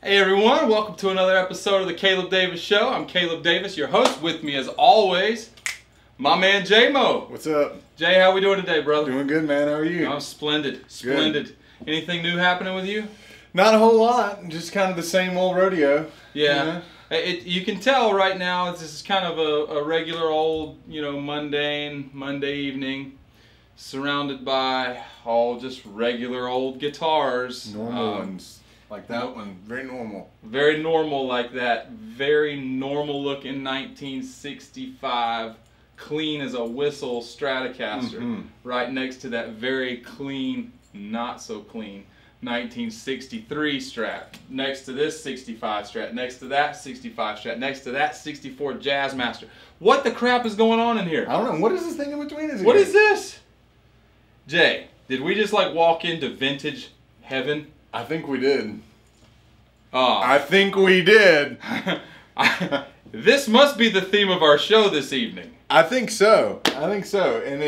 Hey everyone, welcome to another episode of the Caleb Davis Show. I'm Caleb Davis, your host. With me as always, my man J-Mo. What's up? Jay, how we doing today, brother? Doing good, man. How are you? I'm splendid, splendid. Good. Anything new happening with you? Not a whole lot. Just kind of the same old rodeo. Yeah. You know? You can tell right now this is kind of a regular old, mundane Monday evening, surrounded by all just regular old guitars. Normal ones. Like that one. Very normal. Very normal like that. Very normal looking 1965, clean as a whistle Stratocaster. Right next to that very clean, not so clean 1963 Strat. Next to this 65 Strat. Next to that 65 Strat. Next to that 64 Jazzmaster. What the crap is going on in here? I don't know. What is this thing in between? What is this? Jay, did we just like walk into vintage heaven? I think we did. Oh. I think we did. This must be the theme of our show this evening. I think so. I think so. And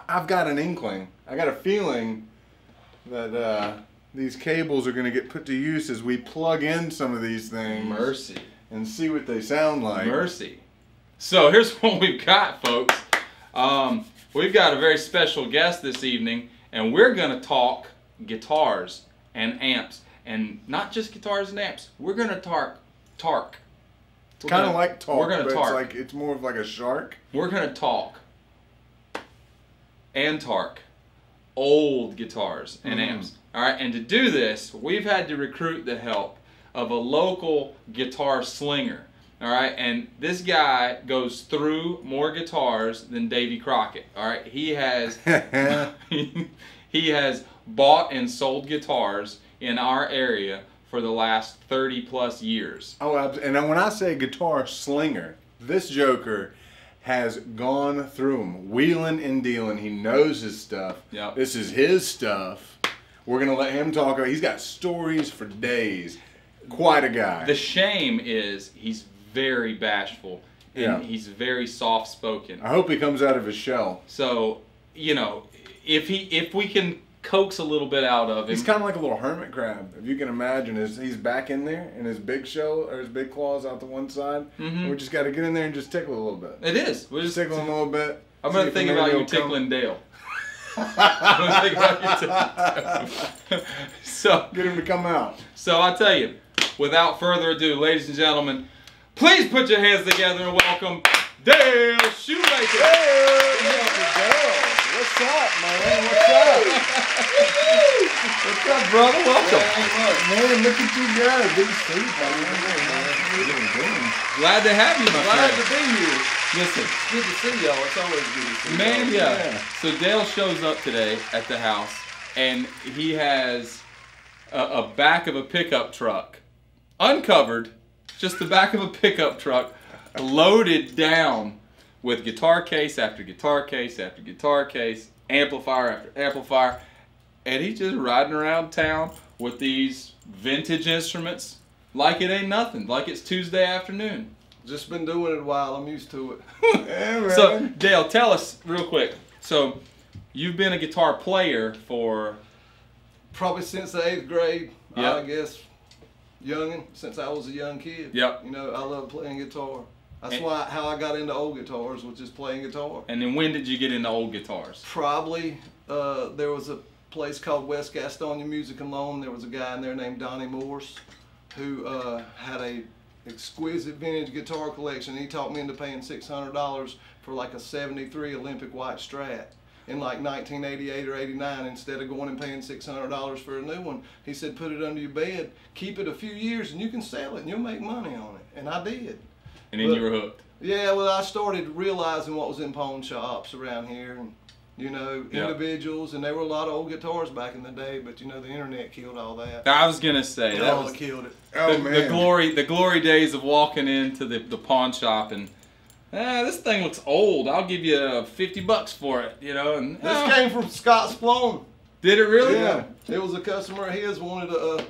I've got an inkling. I got a feeling that these cables are going to get put to use as we plug in some of these things. Mercy. And see what they sound like. Mercy. So here's what we've got, folks. We've got a very special guest this evening, and we're going to talk guitars and amps. And not just guitars and amps. We're going to tark. It's kind of like talk, we're gonna but tark. it's more of like a shark. We're going to talk and tark old guitars and amps. All right, and to do this, we've had to recruit the help of a local guitar slinger. All right, and this guy goes through more guitars than Davy Crockett. All right, he has he has bought and sold guitars in our area for the last 30 plus years. Oh, and when I say guitar slinger, this joker has gone through them, wheeling and dealing. He knows his stuff. Yep. This is his stuff. We're gonna let him talk. He's got stories for days. Quite a guy. The shame is he's very bashful and he's very soft spoken. I hope he comes out of his shell. So, if we can coax a little bit out of him. He's kind of like a little hermit crab, if you can imagine. He's back in there in his big shell, or his big claws out the one side. And we just got to get in there and just tickle a little bit. It is. We'll just tickle him a little bit. I'm going to think about you tickling Dale. I'm going to think about you tickling Dale. So, get him to come out. So I'll tell you, without further ado, ladies and gentlemen, please put your hands together and welcome Dale Shoemaker. Dale. What's up, man? What's up? What's up, brother? Welcome. Man, look at you guys. Good to see you, man. Glad to have you, my Glad friend. to be here. Listen. It's good to see y'all. It's always good to see y'all. Man, yeah. So Dale shows up today at the house, and he has a back of a pickup truck, uncovered, just the back of a pickup truck, loaded down with guitar case after guitar case after guitar case, amplifier after amplifier, and he's just riding around town with these vintage instruments like it ain't nothing, like it's Tuesday afternoon. Just been doing it a while, I'm used to it. Yeah, So, Dale, tell us real quick. So, you've been a guitar player for... Probably since the 8th grade, Yep. I guess, since I was a young kid. Yep. I love playing guitar. That's how I got into old guitars, was just playing guitar. And then when did you get into old guitars? Probably, there was a place called West Gastonia Music and Loan. There was a guy in there named Donnie Morse who had a exquisite vintage guitar collection. He talked me into paying $600 for like a '73 Olympic white Strat in like 1988 or 89, instead of going and paying $600 for a new one. He said, put it under your bed, keep it a few years, and you can sell it, and you'll make money on it. And I did. And then you were hooked. Yeah, well, I started realizing what was in pawn shops around here, and individuals, and there were a lot of old guitars back in the day, but the internet killed all that. I was gonna say that killed it. The glory days of walking into the pawn shop and this thing looks old. I'll give you $50 for it, And This came from Scott Splone. Did it really? Yeah. It was a customer of his wanted a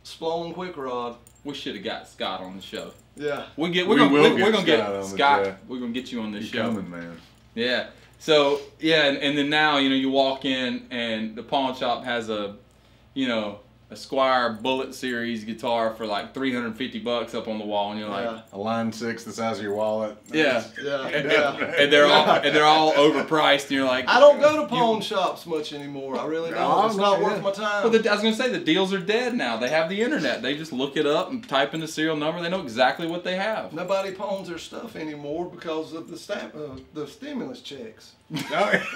Splone quick rod. We should have got Scott on the show. Yeah. We're gonna get Scott. We're gonna get you on this show. Coming, man. Yeah. So yeah, and then now you walk in and the pawn shop has a a Squire Bullet Series guitar for like $350 up on the wall, and you're like, a line 6 the size of your wallet. yeah, Yeah. and they're all overpriced, and you're like, I don't go to pawn shops much anymore. I really don't. It's not worth my time. Well, I was gonna say the deals are dead now. They have the internet. They just look it up and type in the serial number. They know exactly what they have. Nobody pawns their stuff anymore because of the stimulus checks.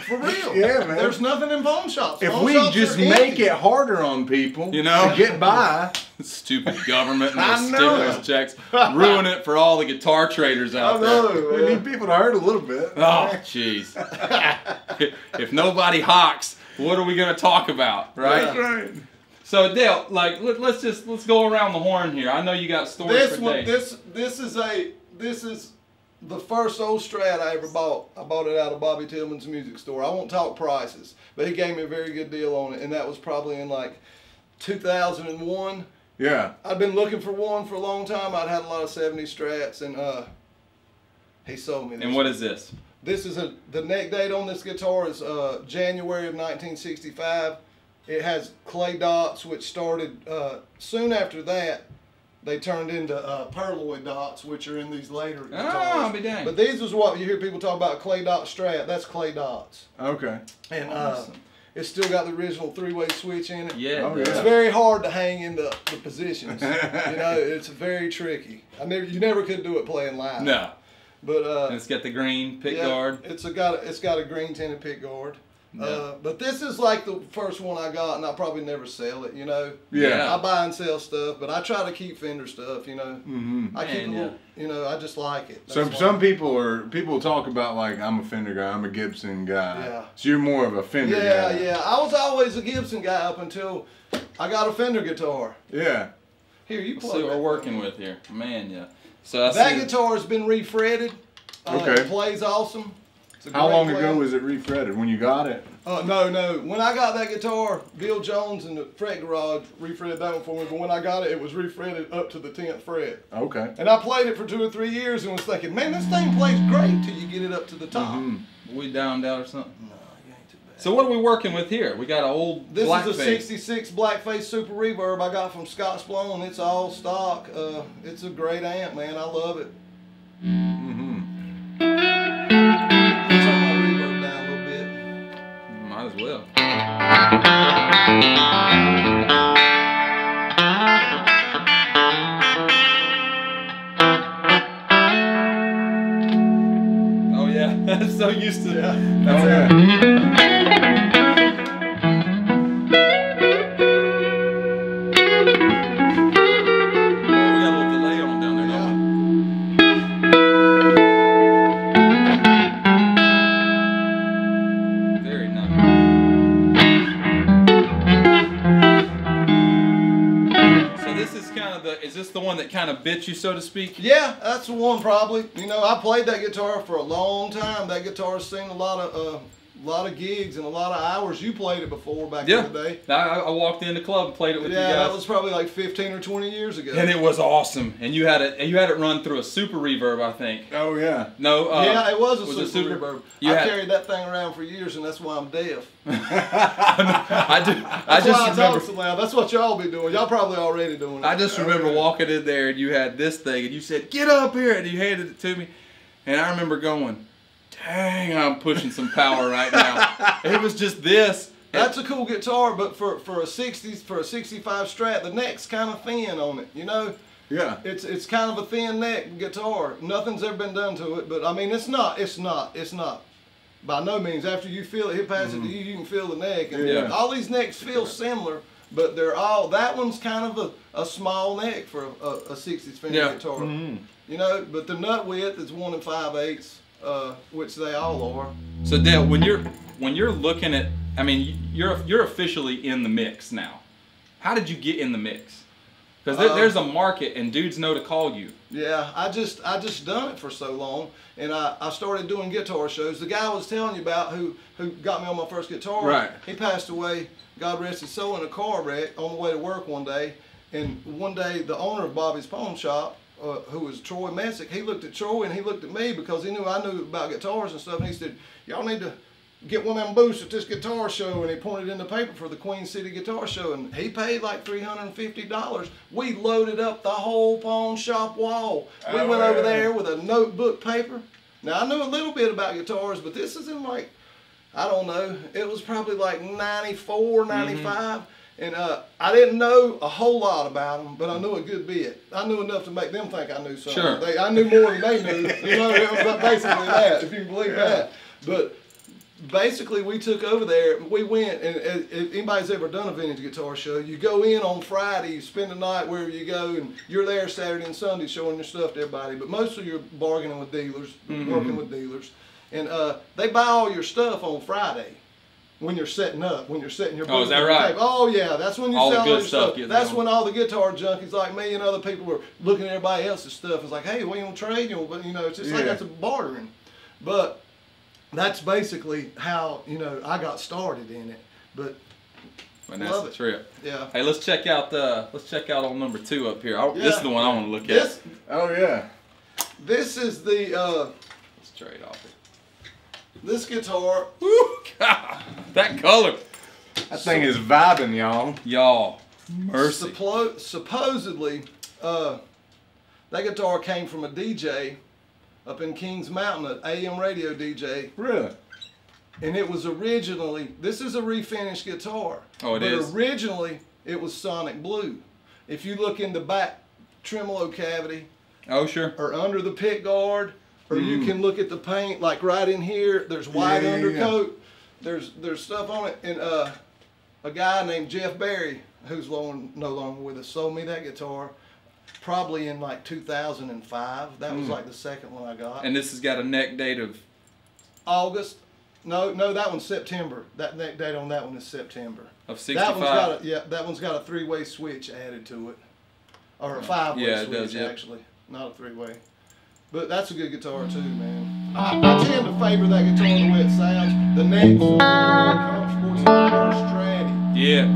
For real. Yeah, man. There's nothing in pawn shops. If Pawn we shops just are make empty. it harder on people, You know? to get by. Stupid government and I those know. stimulus checks ruin it for all the guitar traders out there. We need people to hurt a little bit. Oh, jeez. If nobody hawks, what are we gonna talk about, right? That's right. So Dale, like, let's go around the horn here. I know you got stories for days. This is the first old Strat I ever bought. I bought it out of Bobby Tillman's music store. I won't talk prices, but he gave me a very good deal on it, and that was probably in like 2001. Yeah. I'd been looking for one for a long time. I'd had a lot of 70s Strats, and he sold me this. And what is this? This is the neck date on this guitar is January of 1965. It has clay dots, which started soon after that. They turned into perloid dots, which are in these later guitars. Oh, I'll be dang. But these is what you hear people talk about, clay dot Strat. That's clay dots. Okay. And Awesome. it's still got the original 3-way switch in it. Yeah. Oh, It's yeah. very hard to hang in the positions. You know, it's very tricky. You never could do it playing live. No. But And it's got the green pick yeah, guard. it's got a green tinted pick guard. Yeah. But this is like the first one I got, and I probably never sell it. You know. Yeah. I buy and sell stuff, but I try to keep Fender stuff. You know. Mm-hmm. I keep Man, a little, you know. I just like it. So That's why. some people talk about like I'm a Fender guy, I'm a Gibson guy. Yeah. So you're more of a Fender Yeah, guy. yeah. I was always a Gibson guy up until I got a Fender guitar. Yeah. Here, you Let's plug see what that we're working thing. with here. Man, yeah. So I That see guitar has been refretted. Okay. It plays awesome. It's a How great long player. ago was it refretted? When you got it? No. When I got that guitar, Bill Jones in the fret garage refretted that one for me. But when I got it, it was refretted up to the 10th fret. Okay. And I played it for 2 or 3 years and was thinking, man, this thing plays great till you get it up to the top. we downed out or something. No, you ain't too bad. So what are we working with here? We got an old This black is a face. 66 Blackface Super Reverb I got from Scott's Blown. It's all stock. It's a great amp, man. I love it. Turn my reverb down a little bit. Might as well. Oh yeah, I'm so used to that. Oh yeah. We got a little delay on down there, don't we? Very nice. So this is kind of is this the one that kind of bit you, so to speak? Yeah, that's the one probably. You know, I played that guitar for a long time. That guitar's seen a lot of gigs and a lot of hours. You played it before back in the day. I walked in the club and played it with you Yeah, guys. that was probably like 15 or 20 years ago. And it was awesome. And you had it run through a super reverb, I think. Oh yeah. No. Yeah, it was a it super reverb. You I had- carried that thing around for years, and that's why I'm deaf. I That's just why I remember. talk so loud. That's what y'all be doing. Y'all probably already doing it. I just remember walking in there and you had this thing and you said, "Get up here," and you handed it to me, and I remember going, "Dang, I'm pushing some power right now." It was just this. That's a cool guitar, but for a 65 Strat, the neck's kind of thin on it. You know, Yeah. it's kind of a thin neck guitar. Nothing's ever been done to it, but I mean, it's not by no means. After you feel it hit past it, you can feel the neck. And Yeah. all these necks feel similar, but they're all. That one's kind of a small neck for a 60s Fender Yeah. guitar. You know, but the nut width is 1 5/8, which they all are. So Dale, when you're looking at, I mean, you're officially in the mix now. How did you get in the mix? Because there's a market and dudes know to call you. Yeah, I just done it for so long, and I started doing guitar shows. The guy I was telling you about who got me on my first guitar, Right. He passed away, God rest his soul, in a car wreck on the way to work one day. And one day, the owner of Bobby's Pawn Shop, who was Troy Messick, he looked at Troy and he looked at me because he knew I knew about guitars and stuff. And he said, "Y'all need to get one of them booths at this guitar show, and he pointed in the paper for the Queen City Guitar Show, and he paid like $350. We loaded up the whole pawn shop wall. We went over there with a notebook paper. Now, I knew a little bit about guitars, but this is in like, I don't know, it was probably like 94, 95. And I didn't know a whole lot about them, but I knew a good bit. I knew enough to make them think I knew something. Sure. I knew more than they knew. You know, it was basically that, if you can believe that. But basically, we took over there. We went, and if anybody's ever done a vintage guitar show, you go in on Friday, you spend the night wherever you go, and you're there Saturday and Sunday showing your stuff to everybody. But mostly you're bargaining with dealers, working with dealers. And they buy all your stuff on Friday. When you're setting up, when you're setting your booth. Oh, is that right? Oh, yeah, that's when you all sell the all good your stuff. stuff. That's when all the guitar junkies like me and other people are looking at everybody else's stuff. It's like, hey, we don't trade, you know, it's just like that's a bartering. But that's basically how, you know, I got started in it. But that's the trip. Yeah. Hey, let's check out on number 2 up here. This is the one I want to look at. Oh yeah. This is the let's trade off it. This guitar. Woo, God, that color. That thing is vibing, y'all. Y'all, mercy. Supposedly, that guitar came from a DJ up in Kings Mountain, an AM radio DJ. Really? And it was originally, this is a refinished guitar. Oh, it is. But originally, it was Sonic Blue. If you look in the back tremolo cavity. Oh, sure. Or under the pick guard. Or you can look at the paint, like right in here, there's white undercoat, there's stuff on it. And a guy named Jeff Berry, who's no longer with us, sold me that guitar probably in like 2005. That was like the second one I got. And this has got a neck date of? August. No, that one's September. That neck date on that one is September. Of 65? That one's got a 3-way switch added to it. Or a 5-way switch, actually. Not a 3-way. But that's a good guitar too, man. I tend to favor that guitar the way it sounds. The neck's a little more comfortable, it's a little more stratty. Yeah.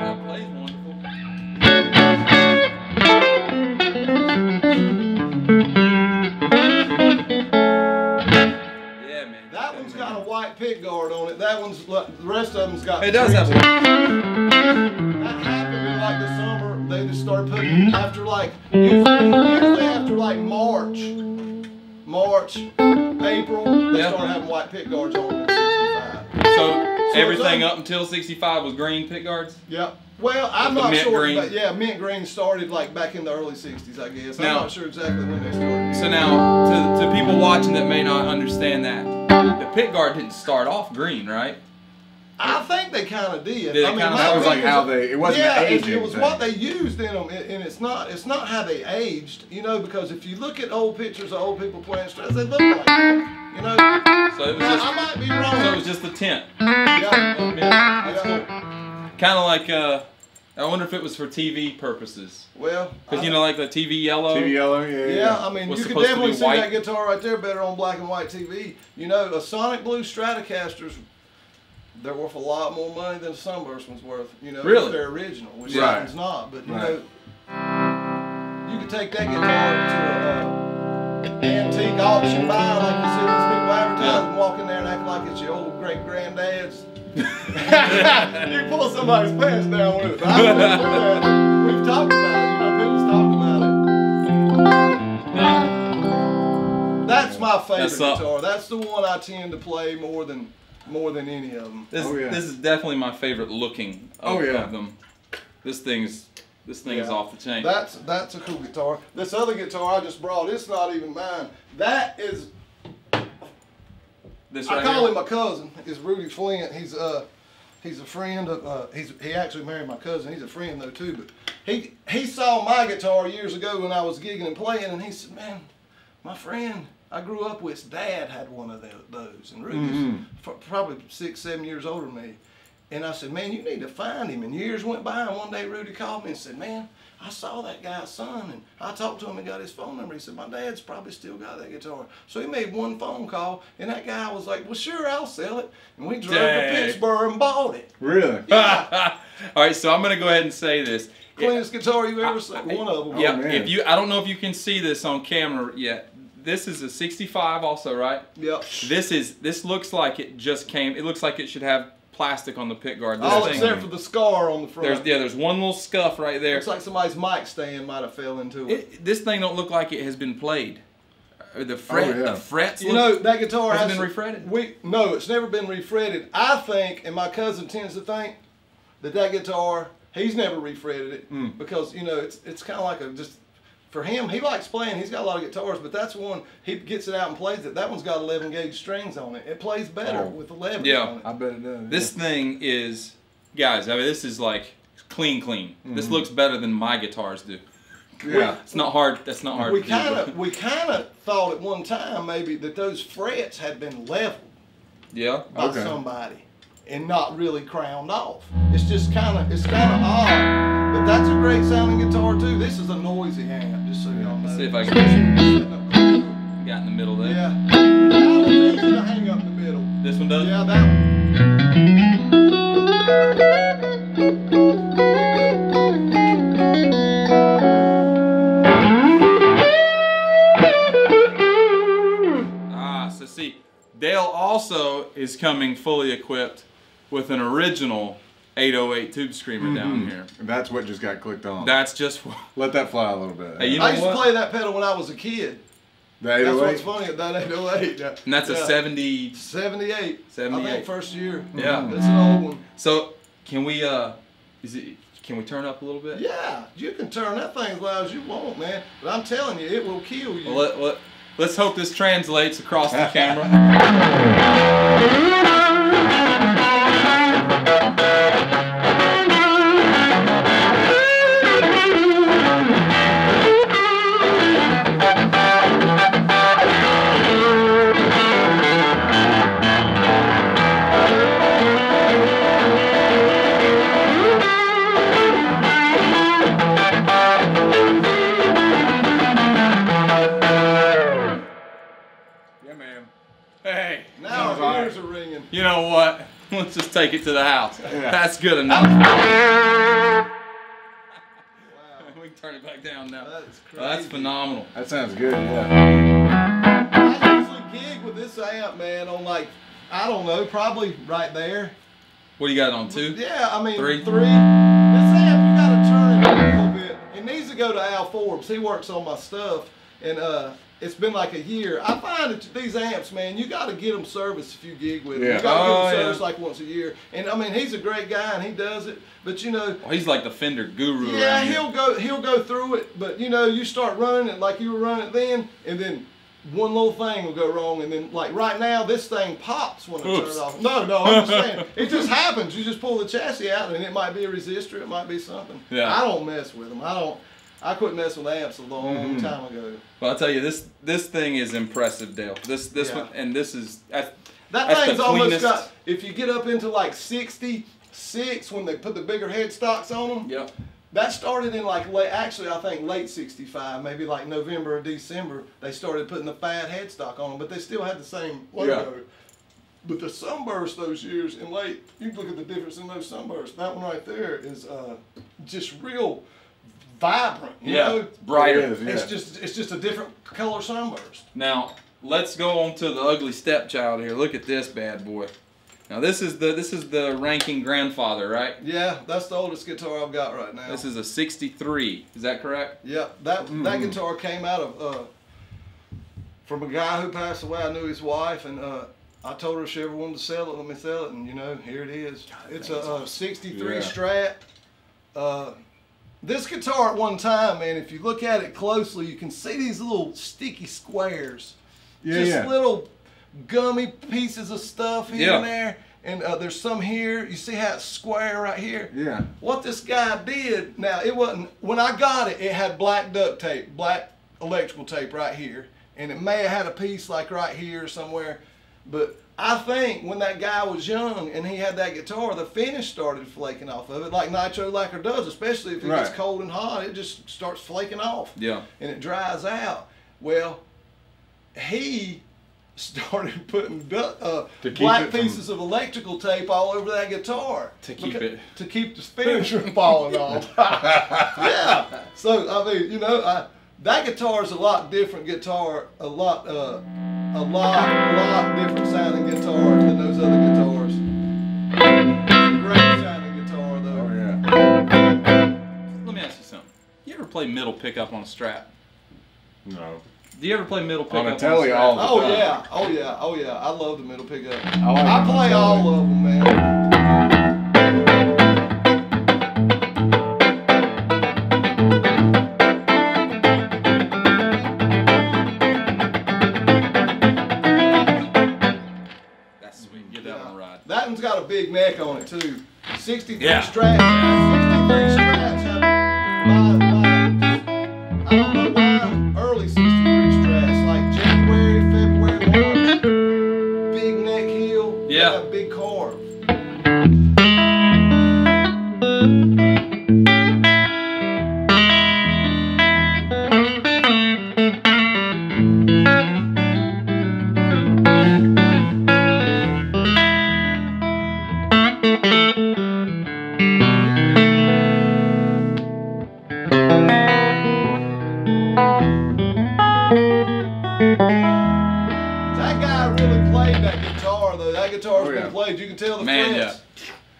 That plays wonderful. Pick guard on it. That one's the rest of them's got. It does have. That happened in like the summer. They just started putting after like usually after like March, April. They started having white pick guards on in 65. So everything up until 65 was green pick guards. Yep. Well, I'm not sure, green. but yeah, mint green started like back in the early 60s, I guess. I'm not sure exactly when they started. So now, to people watching that may not understand that, the pick guard didn't start off green, right? I think they kind of did. That was like how they. It wasn't the aging. It was what they used in them, and it's not how they aged. You know, because if you look at old pictures of old people playing Strats, they look like that. You know. So it was just. I might be wrong. So it was just the tint. Yeah. That's cool. Kind of like. I wonder if it was for TV purposes. Well, because you know, like the TV yellow. TV yellow, yeah. Yeah, I mean, you could definitely see that guitar right there better on black and white TV. You know, a Sonic Blue Stratocaster's, they're worth a lot more money than a Sunburst one's worth. You know, if they're original, which one's not. But you know, you could take that guitar to an antique auction buy, like you see these people advertising, and walk in there and act like it's your old great granddad's. You pull somebody's pants down with it. But I wouldn't do that. We've talked about it. You know, people's talked about it. That's my favorite guitar. That's the one I tend to play more than any of them. This is definitely my favorite looking of them. This thing is off the chain. That's a cool guitar. This other guitar I just brought, it's not even mine. That is. I call him my cousin. Is Rudy Flint. He's a friend of. He actually married my cousin. He's a friend though too. But he saw my guitar years ago when I was gigging and playing, and he said, "Man, my friend I grew up with, dad had one of those." And Rudy's probably 6, 7 years older than me. And I said, man, you need to find him. And years went by, and one day Rudy called me and said, man, I saw that guy's son, and I talked to him and got his phone number. He said, my dad's probably still got that guitar. So he made one phone call, and that guy was like, well, sure, I'll sell it. And we drove to Pittsburgh and bought it. Really? Yeah. All right, so I'm going to go ahead and say this. Cleanest guitar you've ever seen. One of them. Yeah, man. I don't know if you can see this on camera yet. This is a 65 also, right? Yep. This looks like it just came. It looks like it should have plastic on the pick guard. All except for the scar on the front. There's one little scuff right there. Looks like somebody's mic stand might have fell into it. This thing don't look like it has been played. The frets. You know, that guitar has been refretted. No, it's never been refretted. I think, and my cousin tends to think, that guitar, he's never refretted it because you know it's kind of like for him, he likes playing. He's got a lot of guitars, but that's one, he gets it out and plays it. That one's got 11 gauge strings on it. It plays better with 11 on it. I bet it does. This thing is, guys, I mean, this is like clean. This looks better than my guitars do. Yeah. It's not hard. That's not hard We to do. we kind of thought at one time maybe that those frets had been leveled by somebody and not really crowned off. It's just kind of odd. But that's a great sounding guitar too. This is a noisy amp, just so y'all know. Let's see if I can got in the middle there. Yeah. That one's easy to hang up in the middle. This one does? Yeah, that one. So see, Dale also is coming fully equipped with an original 808 tube screamer down here. That's what just got clicked on. That's just Let that fly a little bit. Hey, you know I used what? to play that pedal when I was a kid. The 808? That's what's funny, that 808. And that's a 78. 78. I think first year. Yeah. That's an old one. So can we can we turn up a little bit? Yeah, you can turn that thing as loud as you want, man. But I'm telling you, it will kill you. Well, let's hope this translates across the camera. Hey, now our ears are ringing. You know what? Let's just take it to the house. Yeah. That's good enough. Wow. We can turn it back down now. That is crazy. That's phenomenal. That sounds good, yeah. I usually gig with this amp, man, on like, I don't know, probably right there. What do you got on, 2? Yeah, I mean, Three? 3. This amp, you gotta turn it a little bit. It needs to go to Al Forbes. He works on my stuff, and it's been like a year. I find that these amps, man, you got to get them serviced if you gig with them. Yeah. You got to get them serviced like once a year. And I mean, he's a great guy and he does it. But you know, Well, he's like the Fender guru. yeah, around here. he'll go through it. But you know, you start running it like you were running it then, and then one little thing will go wrong, and then like right now, this thing pops when I turn it off. No, I'm just saying, it just happens. You just pull the chassis out, and it might be a resistor, it might be something. Yeah. I don't mess with them. I quit messing with amps a long time ago. Well, I'll tell you, this thing is impressive, Dale. This Yeah. one, and this is That that's thing's the almost cleanest. got, if you get up into like 66 when they put the bigger headstocks on them, Yep. that started in like I think late 65, maybe like November or December, they started putting the fat headstock on them, but they still had the same logo. Yeah. But the sunburst those years in late, you can look at the difference in those sunbursts. That one right there is just real vibrant, you know? It's brighter. It is, yeah. It's just a different color sunburst. Now let's go on to the ugly stepchild here. Look at this bad boy. Now this is the ranking grandfather, right? Yeah, that's the oldest guitar I've got right now. This is a 63. Is that correct? Yeah, that guitar came out of from a guy who passed away. I knew his wife, and I told her if she ever wanted to sell it, let me sell it, and you know, here it is. It's a 63 Yeah. Strat. This guitar at one time, man, if you look at it closely, you can see these little sticky squares. Just little gummy pieces of stuff here and there. And there's some here. You see how it's square right here? Yeah. What this guy did, now it wasn't, when I got it, it had black duct tape, black electrical tape right here. And it may have had a piece like right here somewhere. But I think when that guy was young and he had that guitar, the finish started flaking off of it, like nitro lacquer does, especially if it gets cold and hot, it just starts flaking off. Yeah. And it dries out. Well, he started putting black pieces of electrical tape all over that guitar to keep the finish from falling off. Yeah. So I mean, you know, that guitar is a lot different guitar, a lot different sounding guitar than those other guitars. Great sounding guitar though. Oh yeah. Let me ask you something. You ever play middle pickup on a Strat? No. Do you ever play middle pickup On a telly all the Oh time. yeah, oh yeah, oh yeah. I love the middle pickup. I play all of them, man. That's sweet. Give that one a ride. That one's got a big neck on it too. 63 Yeah. Strats. 63 Strats have I don't know why early 63 Strats, like January, February, March. Big neck heel. Yeah. Got a big carve. That guy really played that guitar though. That guitar's been played. You can tell the frets.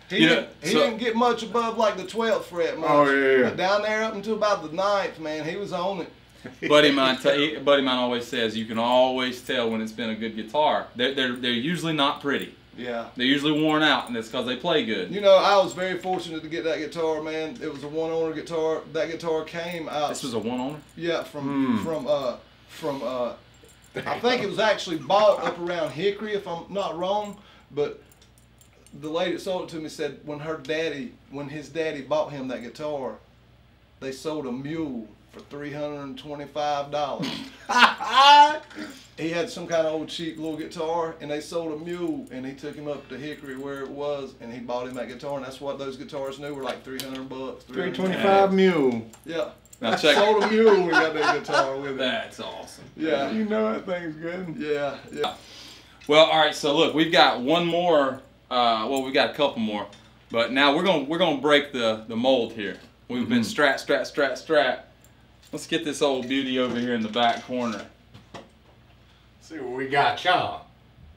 He didn't get much above like the 12th fret much. Oh yeah. But down there up until about the 9th, man, he was on it. buddy mine always says you can always tell when it's been a good guitar. They're usually not pretty. Yeah. They're usually worn out, and it's because they play good. You know, I was very fortunate to get that guitar, man. It was a one-owner guitar. That guitar came out. This was a one-owner? Yeah, from I think it was actually bought up around Hickory, if I'm not wrong. But the lady that sold it to me said when his daddy bought him that guitar, they sold a mule for $325. He had some kind of old cheap little guitar, and they sold a mule, and he took him up to Hickory where it was, and he bought him that guitar, and that's what those guitars knew were like $300. $325 mule. Yeah. Now check. Sold a mule when we got that guitar with it. That's awesome. Yeah. You know that thing's good. Yeah. Yeah. Well, all right. So look, we've got one more. Well, we've got a couple more, but now we're gonna break the mold here. We've been strat. Let's get this old beauty over here in the back corner. See what we got, y'all.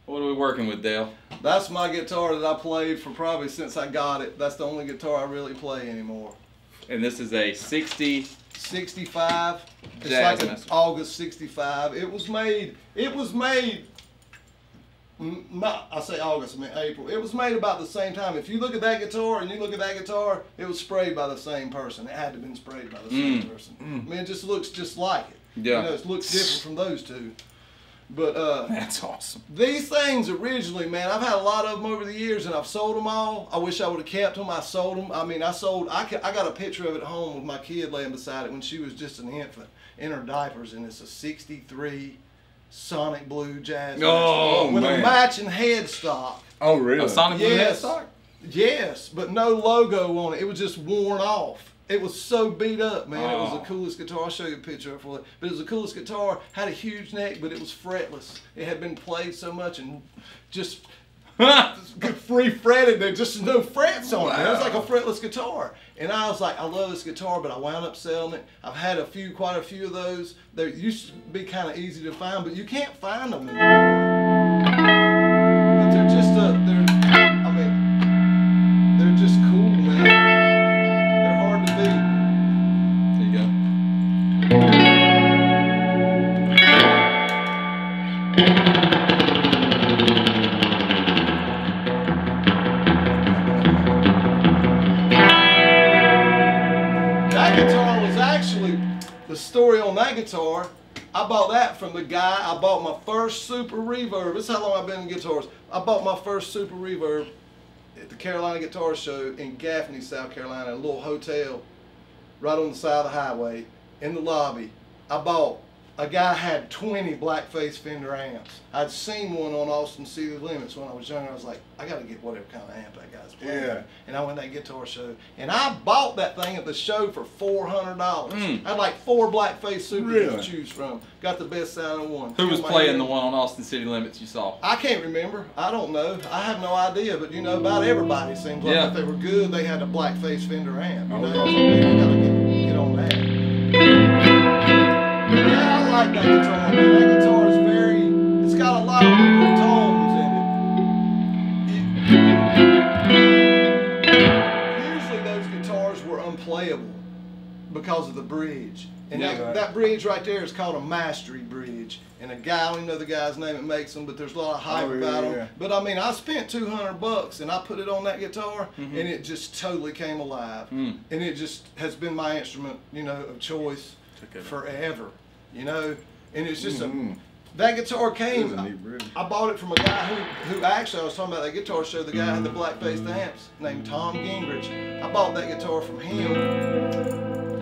What are we working with, Dale? That's my guitar that I played for probably since I got it. That's the only guitar I really play anymore. And this is a 65. It's like an Jazzmaster. August 65. It was made, not, I say August, I mean April. It was made about the same time. If you look at that guitar and you look at that guitar, it was sprayed by the same person. It had to have been sprayed by the same person. I mean, it just looks just like it. Yeah. You know, it looks different from those two. But That's awesome. these things originally, man, I've had a lot of them over the years, and I've sold them all. I wish I would have kept them. I sold them. I mean, I got a picture of it at home with my kid laying beside it when she was just an infant in her diapers, and it's a 63 Sonic Blue Jazzmaster with a matching headstock. Oh, really? A Sonic Blue headstock? Yes, but no logo on it. It was just worn off. It was so beat up, man. It was the coolest guitar. I'll show you a picture of it. But it was the coolest guitar. Had a huge neck, but it was fretless. It had been played so much and just free fretted. There just no frets on it. It was like a fretless guitar. And I was like, I love this guitar, but I wound up selling it. I've had quite a few of those. They used to be kind of easy to find, but you can't find them anymore. But they're just they're just cool, man. They're hard to beat. There you go. That guitar was actually, the story on that guitar, I bought that from the guy. I bought my first Super Reverb. This is how long I've been in guitars. I bought my first Super Reverb at the Carolina Guitar Show in Gaffney, South Carolina, a little hotel right on the side of the highway in the lobby. I bought a guy had 20 blackface Fender amps. I'd seen one on Austin City Limits when I was younger. I was like, I got to get whatever kind of amp that guy's playing. Yeah. And I went to that guitar show, and I bought that thing at the show for $400. I had like 4 blackface supers to choose from. Got the best sounding one. Who was playing the one on Austin City Limits you saw? I can't remember. I don't know. I have no idea. But you know, about everybody seems like if they were good, they had a blackface Fender amp. You know, you gotta get on that. Yeah, I like that guitar, man. That guitar is very, it's got a lot of weird tones in it. Usually those guitars were unplayable because of the bridge. And that bridge right there is called a mastery bridge. And a guy, I don't even know the guy's name that makes them, but there's a lot of hype about them. But I mean, I spent $200 and I put it on that guitar, and it just totally came alive. And it just has been my instrument, you know, of choice forever. You know, and it's just that guitar came. I bought it from a guy who actually, I was talking about that guitar show. The guy had the black-faced amps named Tom Gingrich. I bought that guitar from him.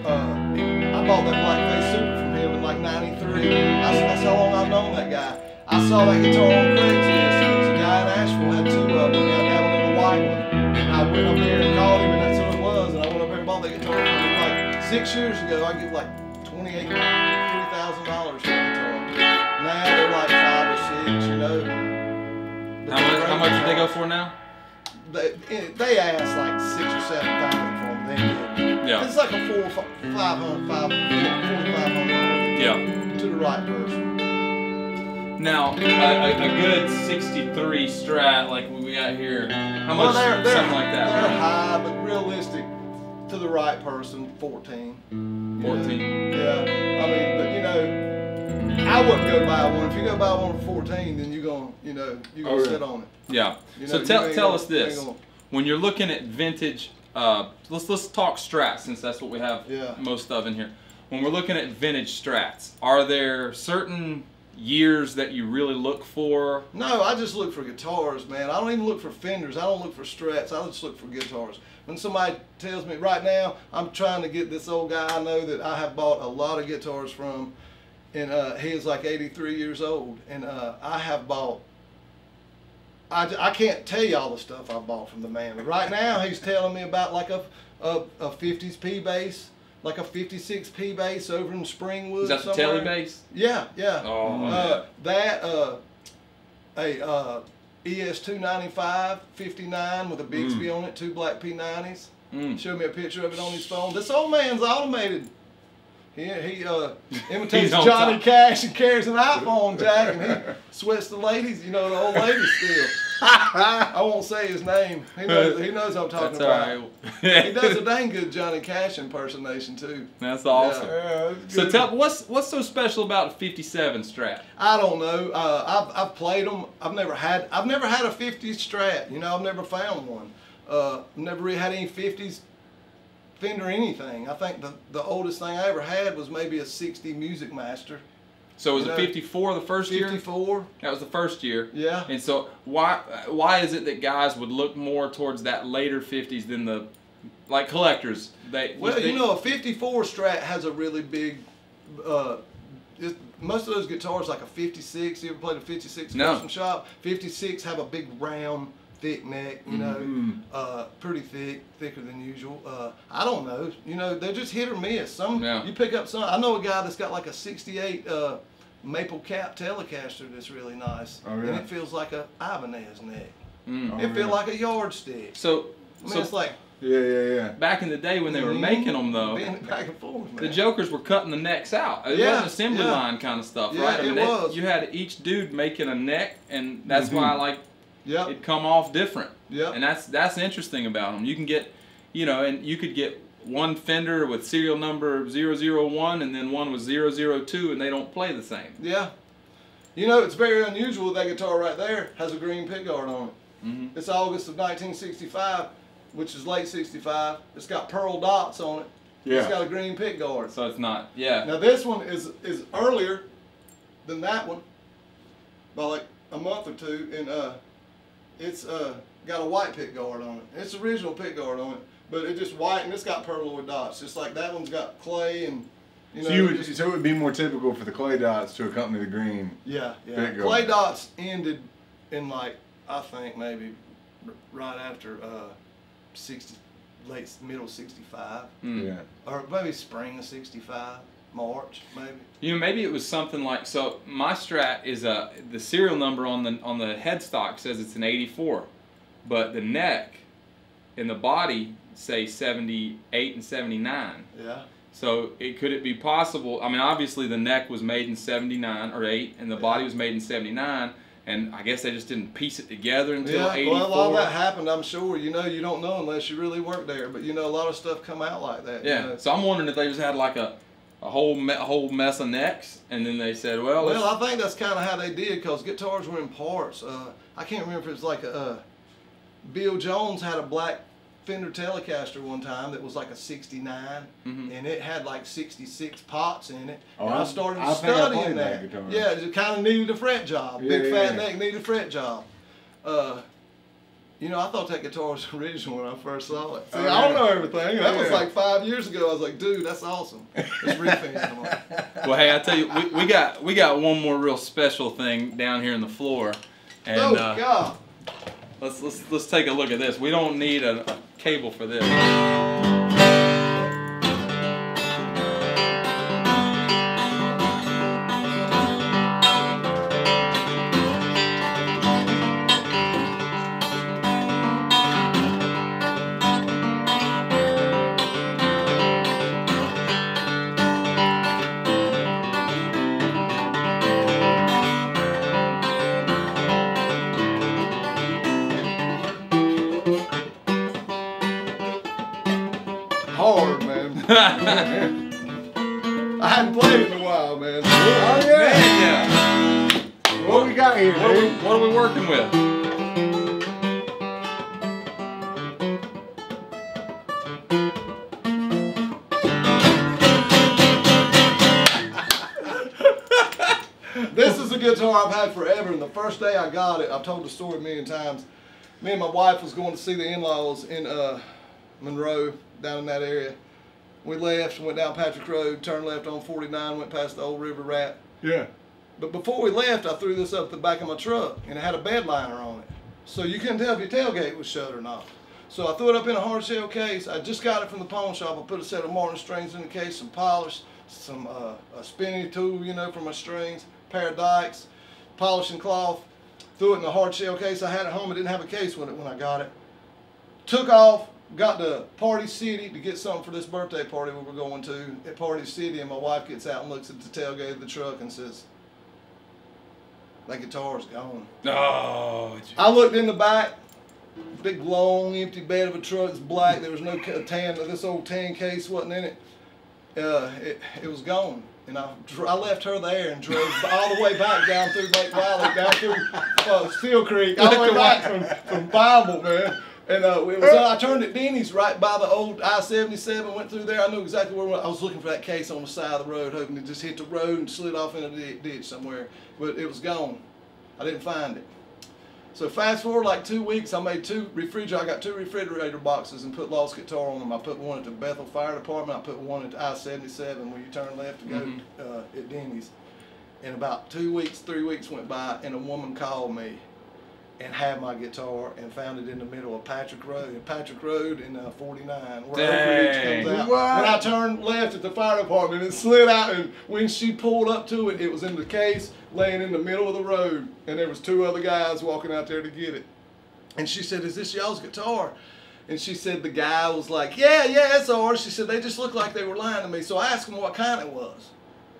I bought that black-faced super from him in like '93. That's how long I've known that guy. I saw that guitar on Craigslist. There was a guy in Asheville had 2 of them. He had to have them in a white one. And I went up there and called him, and that's who it was. And I went up there and bought that guitar from him. Like 6 years ago, I give like $3,000 for the guitar. Now they're like 5 or 6, you know. How much did they go for now? They asked like 6 or 7 thousand for them. They did. Yeah. It's like a $4,500 to the right person. Now, a good 63 Strat like we got here, how much, they're something like that? They're right? high, but realistic to the right person, 14. 14? Yeah. I mean, but you know, I wouldn't go buy one. If you go buy one for 14, then you're gonna, you know, you're gonna sit on it. Yeah. You know, so tell us this: when you're looking at vintage, let's talk Strats since that's what we have most of in here. When we're looking at vintage Strats, are there certain years that you really look for? No, I just look for guitars, man. I don't even look for Fenders. I don't look for Strats. I just look for guitars. When somebody tells me right now, I'm trying to get this old guy I know that I have bought a lot of guitars from, and he is like 83 years old, and I have bought, I can't tell you all the stuff I bought from the man, but right now he's telling me about like a 50s P bass, like a 56 P bass over in Springwood. Is that the Telly bass? Yeah, yeah. Oh, a ES295 59 with a Bixby on it, 2 black P90s. Showed me a picture of it on his phone. This old man's automated. He imitates Johnny Cash and carries an iPhone jack, and he sweats the ladies, you know, the old ladies still. I won't say his name. He knows I'm talking about. Right. He does a dang good Johnny Cash impersonation too. That's awesome. Yeah, so tell what's so special about a 57 Strat? I don't know. I've played them. I've never had a 50s Strat. You know, I've never found one. Never really had any 50s Fender anything. I think the oldest thing I ever had was maybe a 60 Music Master. So was it 54 the first year? 54. That was the first year. Yeah. And so why is it that guys would look more towards that later 50s than the, like collectors? You know, a 54 Strat has a really big, most of those guitars like a 56. You ever played a 56 custom shop? 56 have a big round, thick neck, you know, pretty thick, thicker than usual. I don't know, you know, they're just hit or miss. You pick up some. I know a guy that's got like a 68 maple cap Telecaster that's really nice, and it feels like a Ibanez neck. It feels like a yardstick. So it's like back in the day when they were making them though, back and forth, man. the jokers were cutting the necks out. It wasn't assembly line kind of stuff, right? I mean, it was. You had each dude making a neck, and that's why like it'd come off different. And that's interesting about them. You can get, you know, and you could get one Fender with serial number 001 and then one with 002, and they don't play the same. Yeah. You know, it's very unusual. That guitar right there has a green pickguard on it. It's August of 1965, which is late 65. It's got pearl dots on it. It's got a green pickguard. So it's not, Now this one is earlier than that one by like a month or two, and it's got a white pickguard on it. It's original pickguard on it, but it's just white, and it's got perloid dots, just like that one's got clay and You know, so it would be more typical for the clay dots to accompany the green. Yeah, yeah. Big Clay goal. dots ended in like, I think maybe right after middle 65. Yeah. Or maybe spring of 65, March, maybe. You know, maybe it was something like, so my Strat is the serial number on the headstock says it's an 84, but the neck and the body say 78 and 79. Yeah. So could it be possible? I mean, obviously the neck was made in 79 or 8, and the body was made in 79, and I guess they just didn't piece it together until 84. Well, a lot of that happened, I'm sure. You know, you don't know unless you really work there, but you know, a lot of stuff come out like that. Yeah. You know? So I'm wondering if they just had like a whole mess of necks, and then they said, well, I think that's kind of how they did, because guitars were in parts. I can't remember if it was like Bill Jones had a black Fender Telecaster one time that was like a 69, and it had like 66 pots in it. Oh, and I started I studying that that. guitar. Yeah, it kind of needed a fret job. Big fat neck needed a fret job. You know, I thought that guitar was original when I first saw it. See, I don't know everything. That was like 5 years ago. I was like, dude, that's awesome. It's refinished. Well, hey, I tell you, we got one more real special thing down here on the floor, and Oh God! let's take a look at this. We don't need a cable for this. Hard, man. I hadn't played it in a while, man. Oh yeah. Man, yeah. What we got here, dude? What are we working with? This is a guitar I've had forever, and the first day I got it, I've told the story a million times. Me and my wife was going to see the in-laws in Monroe, down in that area. We left, went down Patrick Road, turned left on 49, went past the old River Rat. Yeah. But before we left, I threw this up the back of my truck, and it had a bed liner on it. So you couldn't tell if your tailgate was shut or not. So I threw it up in a hard shell case. I just got it from the pawn shop. I put a set of Martin strings in the case, some polish, some a spinning tool, you know, for my strings, pair of dikes, polishing cloth. Threw it in a hard shell case I had at home. I didn't have a case with it when I got it. Took off, got to Party City to get something for this birthday party we were going to at Party City, and my wife gets out and looks at the tailgate of the truck and says, "That guitar's gone." Oh. I looked in the back, big long empty bed of a truck. It's black. There was no tan. This old tan case wasn't in it. It was gone. And I left her there and drove all the way back down through Lake Valley, down through Steel Creek, all the way back from Bible, man. And I turned at Denny's right by the old I-77, went through there. I knew exactly where I was looking for that case on the side of the road, hoping to just hit the road and slid off in a ditch somewhere. But it was gone. I didn't find it. So fast forward like 2 weeks, I got two refrigerator boxes and put Lost Guitar on them. I put one at the Bethel Fire Department. I put one at the I-77 where you turn left to go at Denny's. And about 2 weeks, 3 weeks went by, and a woman called me and had my guitar and found it in the middle of Patrick Road and 49, where Oak Ridge comes out. What? And I turned left at the fire department and slid out, and when she pulled up to it, it was in the case, laying in the middle of the road, and there was two other guys walking out there to get it. And she said, "Is this y'all's guitar?" And she said the guy was like, yeah, it's ours. She said, "They just looked like they were lying to me." So I asked them what kind it was.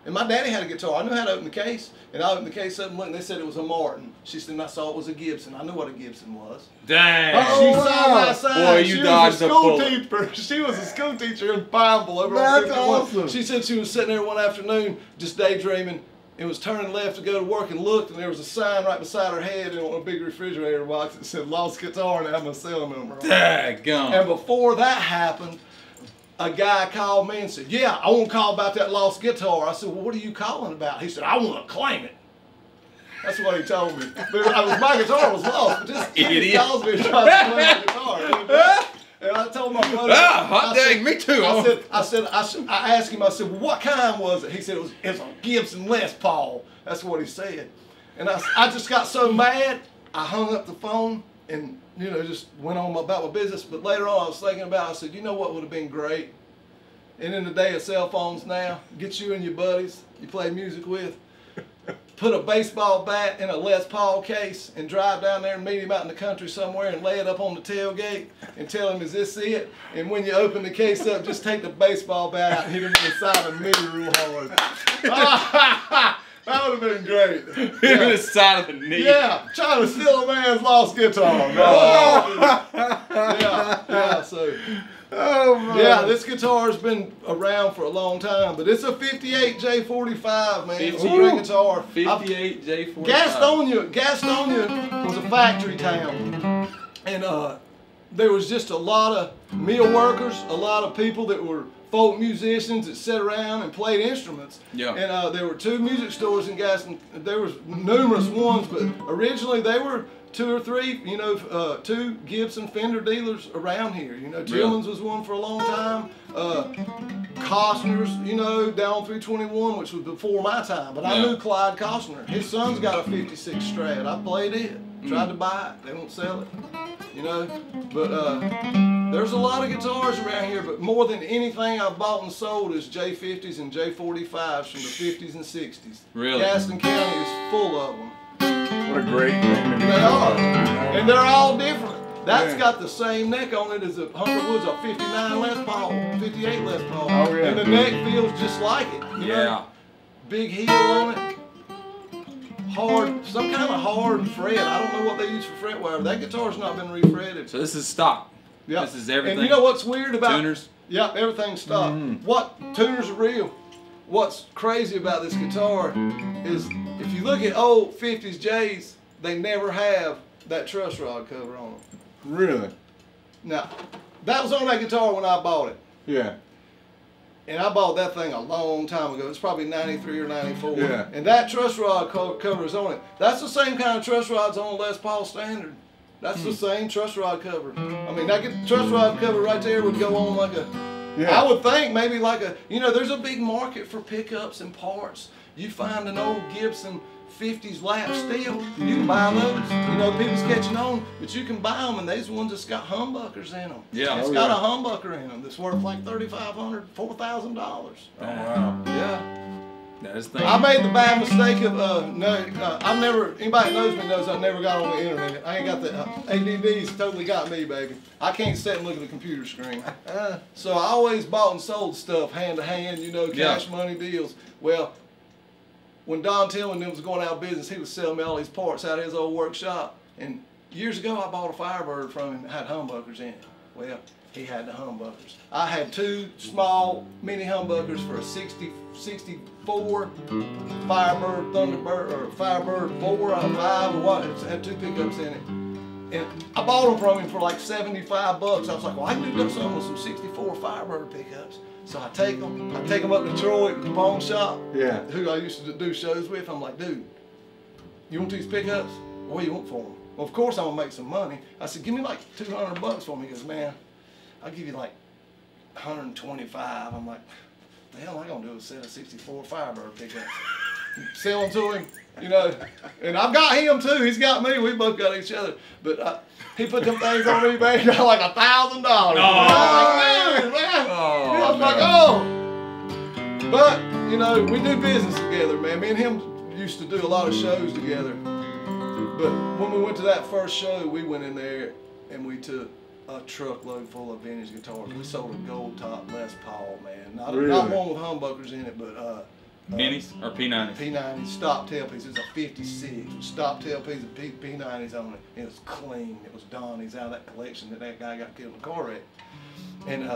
And my daddy had a guitar. I knew how to open the case. And I opened the case up and looked, and they said it was a Martin. She said, and I saw it was a Gibson. I knew what a Gibson was. Dang. She side by side. Boy, you dodged a bullet. She was a school teacher in Pineville over on That's 51. awesome. She said she was sitting there one afternoon just daydreaming and was turning left to go to work and looked, and there was a sign right beside her head on a big refrigerator box that said Lost Guitar and had my cell number on it. Daggone. And before that happened, a guy called me and said, "Yeah, I want to call about that lost guitar." I said, "Well, what are you calling about?" He said, "I want to claim it." That's what he told me. But my guitar was lost. But this idiot calls me and tries to claim my guitar. And I told my buddy. Hot dang, me too. I asked him, I said, well, what kind was it? He said, it was a Gibson Les Paul. That's what he said. And I just got so mad, I hung up the phone and, you know, just went on about my business. But later on, I was thinking about it. I said, you know what would have been great? And in the day of cell phones now, get you and your buddies you play music with, put a baseball bat in a Les Paul case and drive down there and meet him out in the country somewhere and lay it up on the tailgate and tell him, is this it? And when you open the case up, just take the baseball bat out and hit him in the side of the knee real hard. That would have been great. Hit him in the side of the knee. Yeah, trying to steal a man's lost guitar. Yeah, so. Oh, man. Yeah, this guitar's been around for a long time, but it's a 58 J45, man. It's a great guitar. 58 J45. Gastonia was a factory town, and there was just a lot of mill workers, a lot of people that were folk musicians that sat around and played instruments. Yeah. And there were 2 music stores in Gaston. There was numerous ones, but originally they were 2 or 3, you know, 2 Gibson Fender dealers around here. You know, Tillman's was one for a long time. Costner's, you know, down on 321, which was before my time. But I knew Clyde Costner. His son's got a 56 Strat. I played it. Tried to buy it. They won't sell it. You know, but there's a lot of guitars around here, but more than anything I've bought and sold is J50s and J45s from the 50s and 60s. Really? Gaston County is full of them. What a great thing. They are. And they're all different. That's got the same neck on it as a Hunter Woods, a 59 Les Paul, 58 Les Paul. Oh, yeah. And the neck feels just like it. You know? Big heel on it. Hard, some kind of hard fret. I don't know what they use for fret wire. That guitar's not been refretted. So this is stock. Yeah. This is everything. And you know what's weird about tuners? Yeah, everything's stock. What tuners are real? What's crazy about this guitar is if you look at old 50s J's, they never have that truss rod cover on them. Really? Now, that was on that guitar when I bought it. Yeah. And I bought that thing a long time ago. It's probably 93 or 94. Yeah. And that truss rod cover is on it. That's the same kind of truss rods on a Les Paul Standard. That's the same truss rod cover. I mean, that truss rod cover right there would go on like a, I would think maybe like a, you know, there's a big market for pickups and parts. You find an old Gibson 50s lap steel, you can buy those. You know, people's catching on, but you can buy them, and these ones that's got humbuckers in them. Yeah. It's got a humbucker in them that's worth like $3,500, $4,000. Oh, wow. Yeah. That is thing. I made the bad mistake of, I've never, anybody that knows me knows I never got on the internet. I ain't got the, ADD's totally got me, baby. I can't sit and look at the computer screen. So I always bought and sold stuff hand to hand, you know, cash money deals. Well, when Don Tillman was going out of business, he was selling me all these parts out of his old workshop. And years ago, I bought a Firebird from him that had humbuckers in it. Well, he had the humbuckers. I had 2 small mini humbuckers for a 64 Firebird Thunderbird, or Firebird 4 or 5 or what. It had 2 pickups in it. And I bought them from him for like $75. I was like, well, I can do something with some 64 Firebird pickups. So I take them up to Troy at the pawn shop, who I used to do shows with. I'm like, dude, you want these pickups? What do you want for them? Well, of course I'm gonna make some money. I said, give me like $200 for them. He goes, man, I'll give you like 125. I'm like, the hell am I gonna do with a set of 64 Firebird pickups? Sell them to him, you know. And I've got him too. He's got me. We both got each other. But he put them things on eBay and got like $1,000. Oh, man. I was like, oh. But, you know, we do business together, man. Me and him used to do a lot of shows together. But when we went to that first show, we went in there and we took a truckload full of vintage guitars. We sold a gold top Les Paul, man. Not one with humbuckers in it, but Minis or P90s? P90s, stop tailpiece. It was a 56 with stop tailpiece and P90s on it. It was clean. It was Donnie's out of that collection that guy got killed in a car wreck. And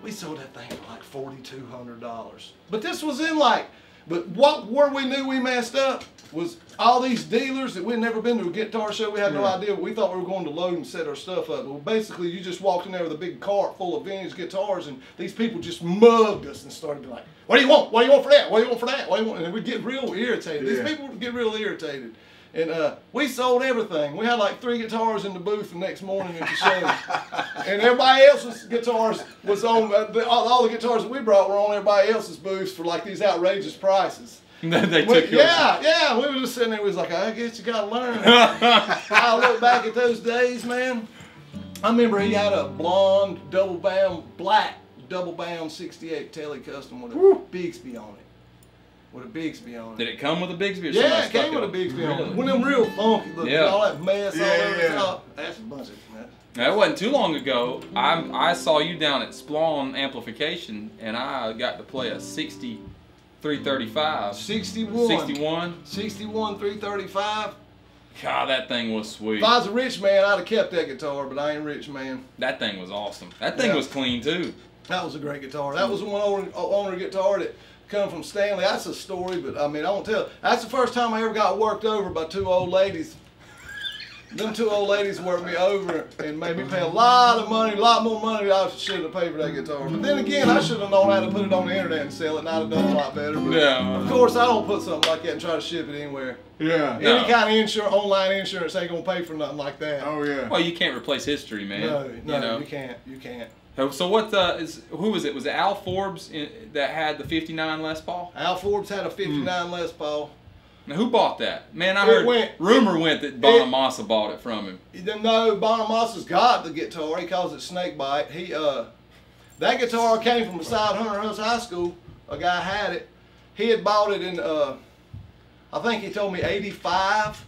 we sold that thing for like $4,200. But this was in like, but where we knew we messed up was all these dealers that we'd never been to a guitar show. We had no idea. We thought we were going to load and set our stuff up. Well, basically, you just walked in there with a big cart full of vintage guitars, and these people just mugged us and started being like, what do you want? What do you want for that? What do you want for that? What do you want? And we'd get real irritated. These people would get real irritated. And we sold everything. We had like 3 guitars in the booth the next morning at the show. And everybody else's guitars was on, all the guitars that we brought were on everybody else's booths for like these outrageous prices. They took yours. Yeah, we were just sitting there, we was like, I guess you gotta learn. I look back at those days, man. I remember he had a blonde, black double bound 68 Tele Custom with a Bigsby on it. With a Bigsby on it. Did it come with a Bigsby or yeah, it something? came with a Bigsby on it. One of them real funky looking, all that mess all over the top. That's a bunch of that. That wasn't too long ago. I saw you down at Splawn Amplification, and I got to play a 60 335. 61 61? 335. God, that thing was sweet. If I was a rich man, I'd have kept that guitar, but I ain't a rich man. That thing was awesome. That thing was clean too. That was a great guitar. That was one owner guitar that come from Stanley. That's a story, but I mean, I won't tell. That's the first time I ever got worked over by 2 old ladies. Them 2 old ladies worked me over and made me pay a lot of money, a lot more money than I should have paid for that guitar. But then again, I should have known how to put it on the internet and sell it, and I'd have done a lot better. But of course, I don't put something like that and try to ship it anywhere. Yeah. Any kind of insurance, online insurance ain't gonna pay for nothing like that. Oh yeah. Well, you can't replace history, man. No, you can't. You can't. So what who was it? Was it Al Forbes that had the 59 Les Paul? Al Forbes had a 59 Les Paul. Now who bought that? Man, I heard rumor went that Bonamassa bought it from him. No, Bonamassa's got the guitar. He calls it Snakebite. That guitar came from beside Hunter Hills High School. A guy had it. He had bought it in I think he told me 85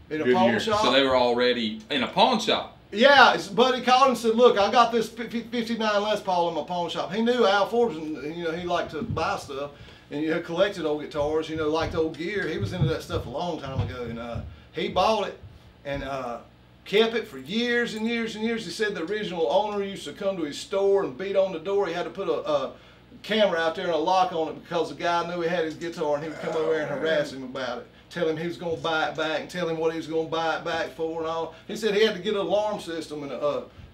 in a pawn shop. So they were already in a pawn shop. Yeah, his buddy called and said, look, I got this 59 Les Paul in my pawn shop. He knew Al Forbes, and he liked to buy stuff, and collected old guitars, liked old gear. He was into that stuff a long time ago, and he bought it and kept it for years and years and years. He said the original owner used to come to his store and beat on the door. He had to put a camera out there and a lock on it because the guy knew he had his guitar, and he would come over there and harass him about it. Tell him he was going to buy it back and tell him what he was going to buy it back for and all. He said he had to get an alarm system and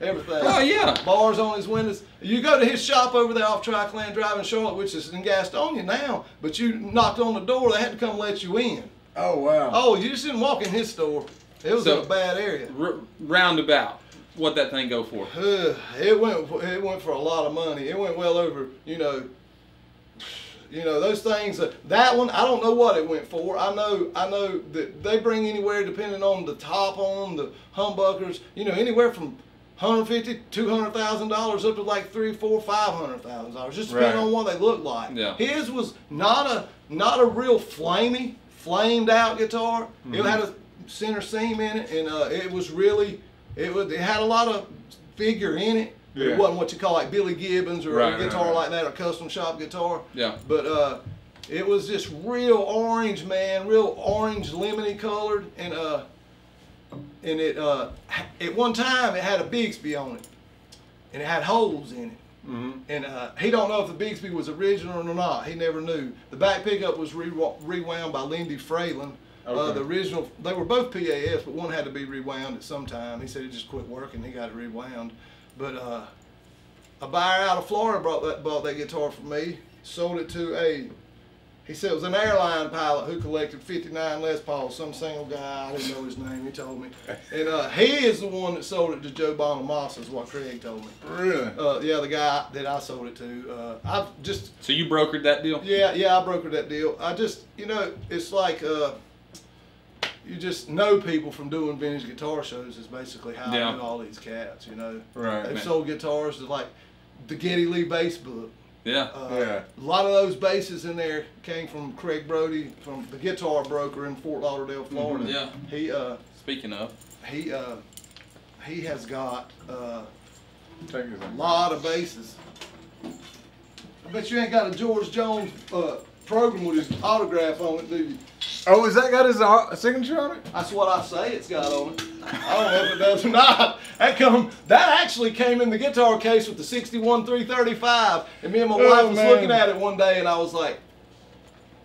everything. Oh, yeah. Bars on his windows. You go to his shop over there off Tri-Clan Drive in Charlotte, which is in Gastonia now, but you knocked on the door, they had to come let you in. Oh, wow. Oh, you just didn't walk in his store. It was in a bad area. Roundabout, what'd that thing go for? It went for a lot of money. It went well over, those things. That one, I don't know what it went for. I know that they bring anywhere, depending on the top on them, the humbuckers, anywhere from $150,000, $200,000 up to like $300,000, $400,000, $500,000, just depending on what they look like. Yeah. His was not a real flamed out guitar. Mm-hmm. It had a center seam in it, and it had a lot of figure in it. Yeah. It wasn't what you call like Billy Gibbons or a guitar like that, or custom shop guitar. Yeah. But it was just real orange, man, real orange lemony colored, and it at one time it had a Bigsby on it, and it had holes in it. Mm-hmm. And he don't know if the Bigsby was original or not. He never knew. The back pickup was rewound by Lindy Fralin. Okay. The original, they were both PAFs, but one had to be rewound at some time. He said it just quit working. He got it rewound. But a buyer out of Florida bought that guitar from me, sold it to he said it was an airline pilot who collected 59 Les Pauls, some single guy, I didn't know his name, he told me. And he is the one that sold it to Joe Bonamassa, is what Craig told me. Really? Yeah, the guy that I sold it to. So you brokered that deal? Yeah, I brokered that deal. I just, it's like, you just know people from doing vintage guitar shows is basically how I know all these cats, Right. They've sold guitars to like the Geddy Lee bass book. Yeah. A lot of those basses in there came from Craig Brody, from the guitar broker in Fort Lauderdale, Florida. Mm-hmm. Yeah. He speaking of, he has got a lot of basses. I bet you ain't got a George Jones program with his autograph on it, do you? Oh, has that got his signature on it? That's what I say it's got on it. I don't know if it does or not. That actually came in the guitar case with the 61 335, and me and my wife was looking at it one day, and I was like,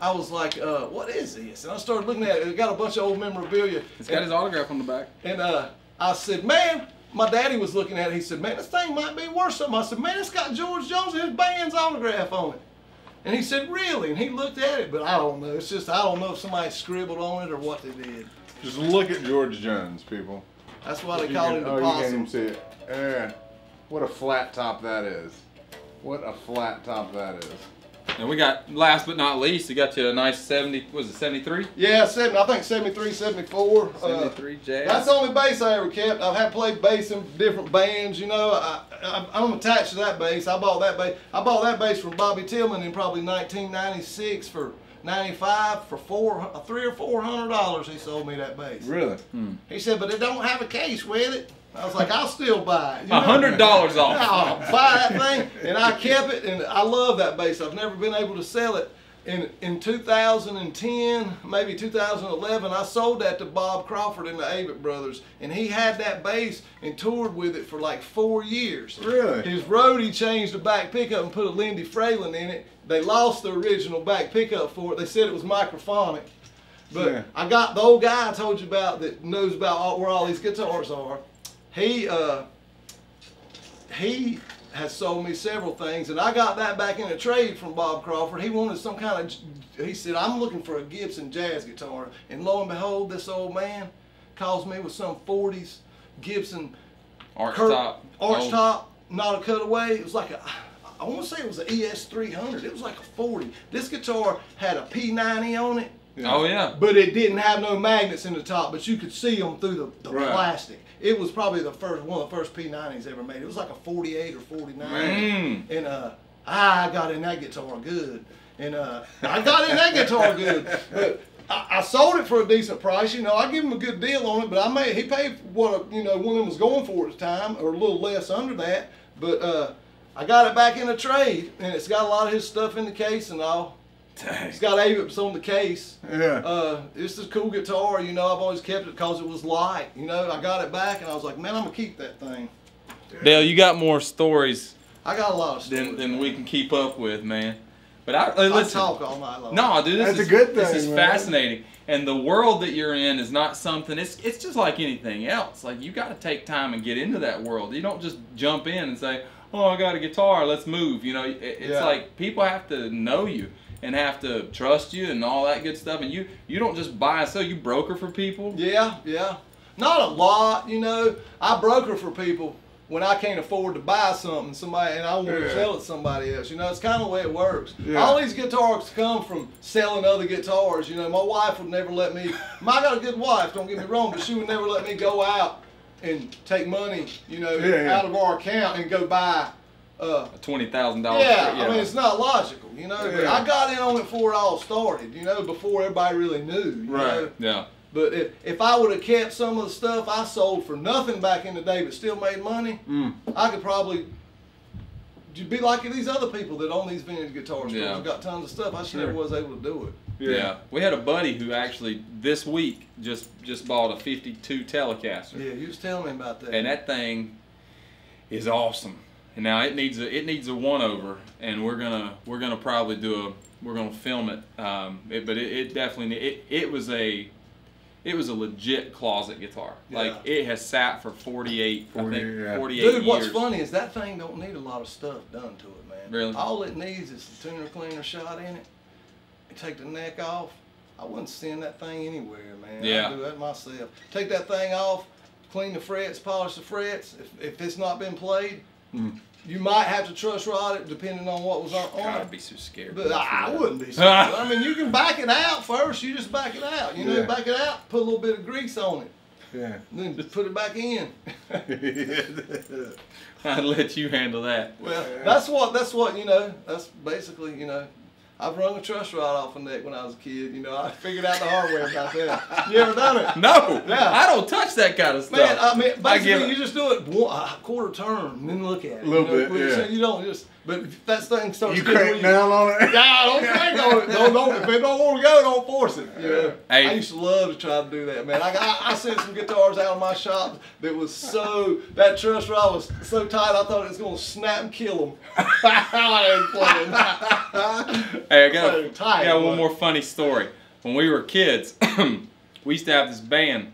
what is this? And I started looking at it. It got a bunch of old memorabilia. It's got his autograph on the back. And I said, man, my daddy was looking at it. He said, man, this thing might be worth something. I said, man, it's got George Jones and his band's autograph on it. And he said, really? And he looked at it, but I don't know. It's just, I don't know if somebody scribbled on it or what they did. Just look at George Jones, people. That's why they call him the You can't possum. even see it. Yeah. What a flat top that is. What a flat top that is. And we got, last but not least, we got you a nice 70, was it 73? Yeah, I think 73, 74. 73 Jazz. That's the only bass I ever kept. I've had played bass in different bands, you know. I'm attached to that bass. I bought that bass from Bobby Tillman in probably 1996 for 95 for $300 or $400. He sold me that bass. Really? He said, but it don't have a case with it. I was like, I'll still buy it. You know? $100 off. I'll buy that thing, and I kept it, and I love that bass. I've never been able to sell it. In 2010, maybe 2011, I sold that to Bob Crawford and the Avett Brothers, and he had that bass and toured with it for like 4 years. Really? His roadie changed the back pickup and put a Lindy Fralin in it. They lost the original back pickup for it. They said it was microphonic. But Yeah. I got the old guy I told you about that knows about where all these guitars are. He has sold me several things, and I got that back in a trade from Bob Crawford. He wanted some kind of, he said, I'm looking for a Gibson jazz guitar. And lo and behold, this old man calls me with some 40s Gibson Arch top. arch top, not a cutaway. It was like I want to say it was an ES300. It was like a 40. This guitar had a P90 on it. Oh yeah. But it didn't have no magnets in the top, but you could see them through the Right. plastic. It was probably one of the first P90s ever made. It was like a 48 or 49. And I got in that guitar good. And I got in that guitar good. But I sold it for a decent price. You know, I give him a good deal on it, but he paid what one of them was going for at the time, or a little less under that. But I got it back in a trade, and it's got a lot of his stuff in the case and all. It's got Avett on the case. Yeah. It's a cool guitar, you know. I've always kept it because it was light. You know, I got it back and I was like, man, I'm gonna keep that thing. Dale, you got more stories I got a lot of stories. than we can keep up with, man. But I listen. talk all night long. No, dude, That's a good This thing, is man. fascinating, and the world that you're in is not something. It's just like anything else. Like you got to take time and get into that world. You don't just jump in and say, "Oh, I got a guitar, let's move." You know, it's like people have to know you and have to trust you and all that good stuff. And you don't just buy and sell. You broker for people. Yeah, yeah. Not a lot, you know. I broker for people when I can't afford to buy something, and I want to sell it to somebody else. You know, it's kind of the way it works. Yeah. All these guitars come from selling other guitars. You know, my wife would never let me. I got a good wife, don't get me wrong, but she would never let me go out and take money, you know, out of our account and go buy. A $20,000. Yeah, I mean, it's not logical, you know. But Yeah. I got in on it before it all started, you know, before everybody really knew. You know? Yeah. But if I would have kept some of the stuff I sold for nothing back in the day but still made money, I could probably be like these other people that own these vintage guitar stores. Yeah. Got tons of stuff. I just never was able to do it. Yeah. We had a buddy who actually this week just bought a 52 Telecaster. Yeah, you was telling me about that. And that thing is awesome. And now it needs a one over, and we're gonna probably we're gonna film it. But it definitely it was a legit closet guitar. Yeah. Like it has sat for 48 yeah. 48 Dude, years. what's funny is that thing don't need a lot of stuff done to it, man. Really? All it needs is the tuner cleaner shot in it. You take the neck off. I wouldn't send that thing anywhere, man. Yeah. I do that myself. Take that thing off, clean the frets, polish the frets. If it's not been played, you might have to truss rod it depending on what was on God, it. I'd be so scared. But I wouldn't be scared. I mean, you can back it out first. You just back it out. You know, Yeah. back it out, put a little bit of grease on it. Yeah. Then just put it back in. I'd let you handle that. Well, that's what, you know, that's basically, you know, I've rung a truss rod off a neck when I was a kid. You know, I figured out the hard way about that. You ever done it? No, Yeah. I don't touch that kind of stuff. Man, I mean, basically, give you just do it a quarter turn and then look at it. A little you know, bit, yeah. So you don't just, but if that thing starts You getting crank down on it? Yeah, don't crank on it. Don't, if it don't want to go, don't force it. You know? Hey. I used to love to try to do that, man. I sent some guitars out of my shop that was that truss rod was so tight I thought it was going to snap and kill them. I ain't playing. Hey, I got Tight, one more funny story. When we were kids, we used to have this band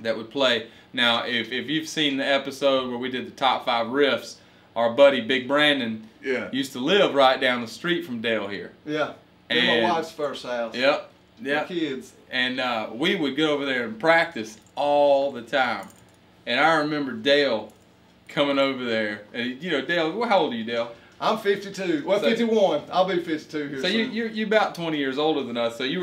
that would play. Now, if you've seen the episode where we did the top 5 riffs, our buddy Big Brandon used to live right down the street from Dale here. Yeah. In And- my wife's first house. Yep. Yeah. Kids. And we would go over there and practice all the time. And I remember Dale coming over there. And you know, Dale, how old are you, Dale? I'm 52. Well, 51. I'll be 52 here So soon. you're about 20 years older than us. So you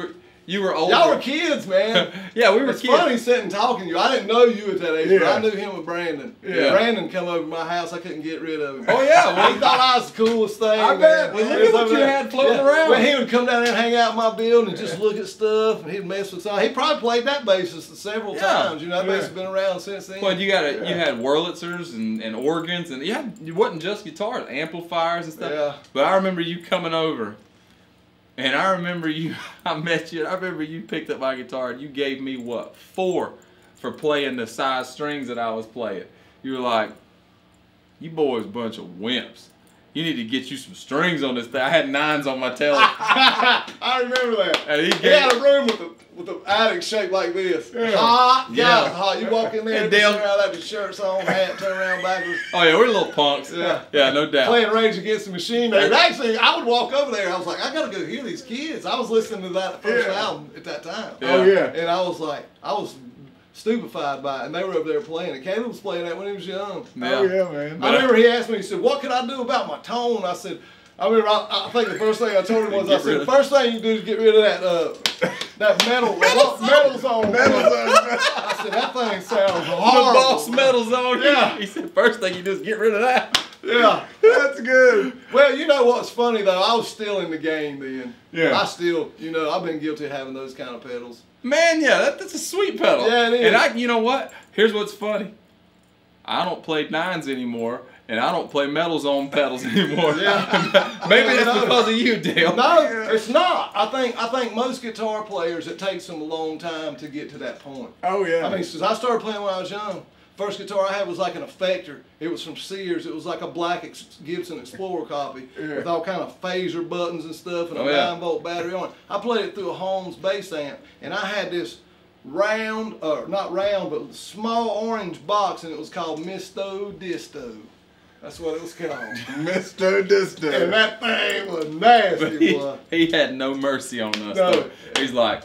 were older. Y'all were kids, man. Yeah, we were it's kids. It's funny sitting talking to you. I didn't know you at that age, but Yeah. I knew him with Brandon. Yeah. Brandon come over to my house. I couldn't get rid of him. Oh yeah, well, He thought I was the coolest thing. I bet. Well, man. look at what you had floating around. Well, he would come down there and hang out in my building and just look at stuff, and he'd mess with something. He probably played that bassist several times. You know, that bass has been around since then. Well, you had Wurlitzers and organs, and it wasn't just guitars, amplifiers and stuff. Yeah. But I remember you coming over, and I remember I met you. I remember you picked up my guitar and you gave me what, 4 for playing the size strings that I was playing. You were like, "You boys, a bunch of wimps. You need to get you some strings on this thing." I had 9s on my tail. I remember that. And he had a room with the attic shaped like this. Hot, Yeah. hot. You walk in there, And just Dale- around that with shirts on, hat, turn around backwards. Oh yeah, we're little punks. Yeah. No doubt. Playing Rage Against the Machine. And actually, I would walk over there. I was like, I gotta go hear these kids. I was listening to that first album at that time. Yeah. Oh yeah. And I was stupefied by it. And they were over there playing it. Caleb was playing that when he was young. Yeah. Oh yeah, man. I remember he asked me, he said, "What could I do about my tone?" I said, I think the first thing I told him was, I said, the first thing you do is get rid of that metal zone. I said, that thing sounds The horrible. Boss Metal Zone. Yeah. He said, first thing you do is get rid of that. Yeah. That's good. Well, you know what's funny though? I was still in the game then. Yeah. I still, I've been guilty of having those kind of pedals. Man, yeah, that's a sweet pedal. Yeah, it is. And you know what? Here's what's funny. I don't play 9s anymore, and I don't play Metal Zone pedals anymore. Yeah. Maybe that's because of you, Dale. No, it's not. I think most guitar players, it takes them a long time to get to that point. Oh yeah. I mean, since I started playing when I was young, first guitar I had was like an effector. It was from Sears. It was like a black Gibson Explorer copy with all kind of phaser buttons and stuff and a 9-volt battery on it. I played it through a Holmes bass amp, and I had this round, or not round, but small orange box, and it was called Misto Disto. That's what it was called. Mr. Distant. And that thing was nasty, boy. He had no mercy on us. No. Though. He's like,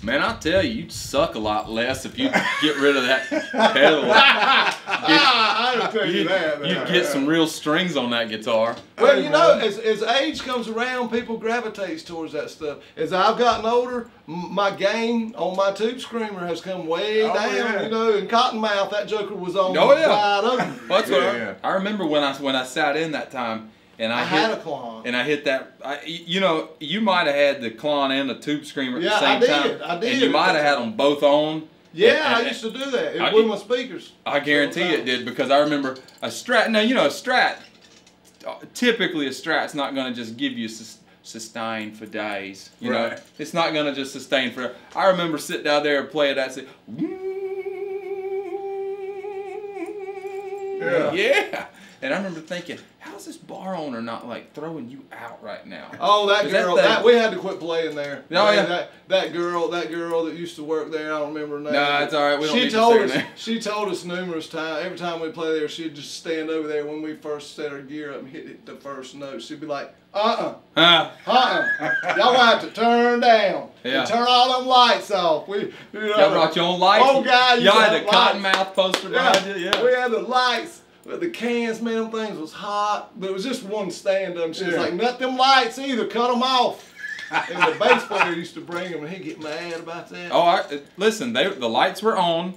man, I'll tell you, you'd suck a lot less if you get rid of that pedal. I would tell you that. You'd get some real strings on that guitar. Well, you know, as age comes around, people gravitate towards that stuff. As I've gotten older, my gain on my tube screamer has come way down. Yeah. You know, in Cottonmouth, that joker was on Oh, yeah. wide open. Well, that's what Yeah. I remember when I sat in that time, and I had hit a Klon. and I hit that. You might have had the Klon and the tube screamer at the Yeah, same I did. time. I did. And you might have had them both on. Yeah, And- I used to do that. I It blew did- my speakers. I guarantee it did, because I remember a Strat. Now, a Strat, typically a Strat's not going to just give you sustain for days. You know, Right. it's not going to just sustain for. I remember sitting down there and playing that. Say, yeah. And I remember thinking, how's this bar owner not like throwing you out right now? Oh, that 'Cause girl! We had to quit playing there. Oh, yeah. That girl that used to work there. I don't remember her name. Nah, it's all right. We don't need to told say her us. name. She told us numerous times. Every time we play there, she'd just stand over there when we first set our gear up and hit the first note. She'd be like, Y'all gonna have to turn down. Yeah. And turn all them lights off. Y'all brought your own lights. Oh, God, y'all had the the Cottonmouth poster behind you. Yeah. We had the lights. But the cans, man, them things was hot. But it was just one stand up. She was like, "Not them lights either. Cut them off." And the bass player used to bring them, and he'd get mad about that. Oh, listen. The lights were on,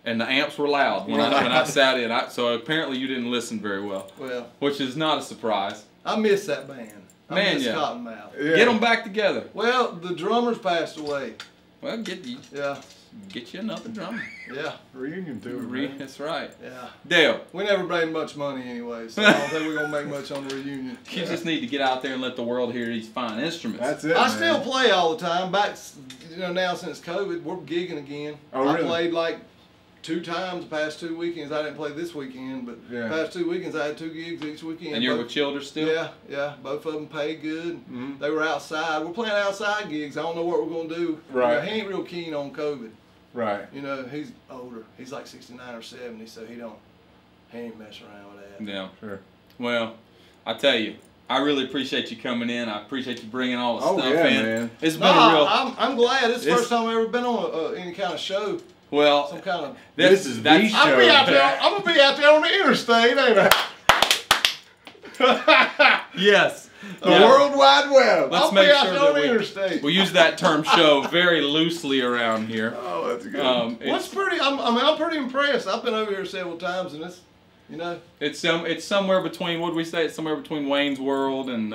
and the amps were loud when I sat in. So apparently you didn't listen very well. Well, which is not a surprise. I miss that band. I miss yeah. Cottonmouth. Yeah. Get them back together. Well, the drummers passed away. Well, get you another drummer. Yeah. Reunion tour. Man. That's right. Yeah. Dale, We never made much money anyway, so I don't think we're gonna make much on the reunion. you just need to get out there and let the world hear these fine instruments. That's it. I man. still play all the time. Now since COVID, we're gigging again. Oh, I really? played like 2 times the past 2 weekends. I didn't play this weekend, but Yeah. past 2 weekends I had 2 gigs each weekend. And you're Both- with Childers still? Yeah. Both of them paid good. Mhm. They were outside. We're playing outside gigs. I don't know what we're gonna do. Right. He ain't real keen on COVID. Right. You know, he's older. He's like 69 or 70, so he ain't messing around with that. Yeah. Sure. Well, I tell you, I really appreciate you coming in. I appreciate you bringing all the stuff yeah, in. Man. It's been a real. I'm glad. It's the first time I've ever been on any kind of show. Well, some kind of. This is the show. I'm gonna be out there on the interstate, ain't I? Yes. The World Wide Web. Let's make sure that we use that term "show" very loosely around here. Oh, that's good. What's pretty? I'm pretty impressed. I've been over here several times, and it's, you know, it's somewhere between. What did we say? It's somewhere between Wayne's World and.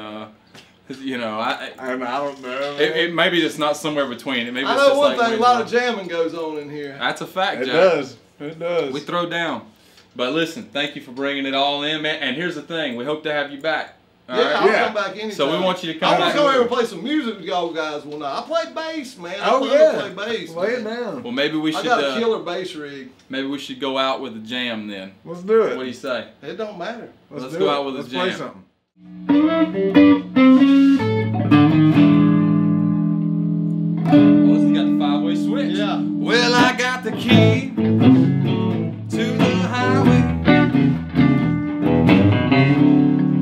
You know, I don't know. It maybe it's not somewhere between. It maybe I it's know just one like thing. A lot of jamming goes on in here. That's a fact, It Jack. does. It does. We throw down. But listen, thank you for bringing it all in, man. And here's the thing: we hope to have you back. All right? I'll come back anytime. So we want you to come back. I back. want to come here and play some music with y'all guys one night. I play bass, man. I play bass. Lay it down. Well, maybe we should. I got a killer bass rig. Maybe we should go out with a jam then. Let's do it. What do you say? It don't matter. Let's go out with a jam. Let's play something. Well, this has got the 5-way switch. Yeah. Well, I got the key to the highway.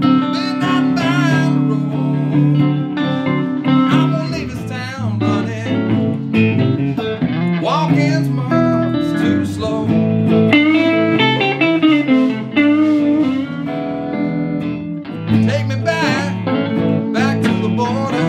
Been out down the road. I won't leave this town running. Walking's much too slow. Take me back to the border.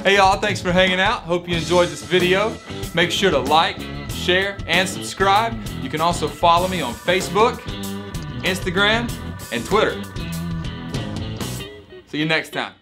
Hey y'all, thanks for hanging out. Hope you enjoyed this video. Make sure to like, share, and subscribe. You can also follow me on Facebook, Instagram, and Twitter. See you next time.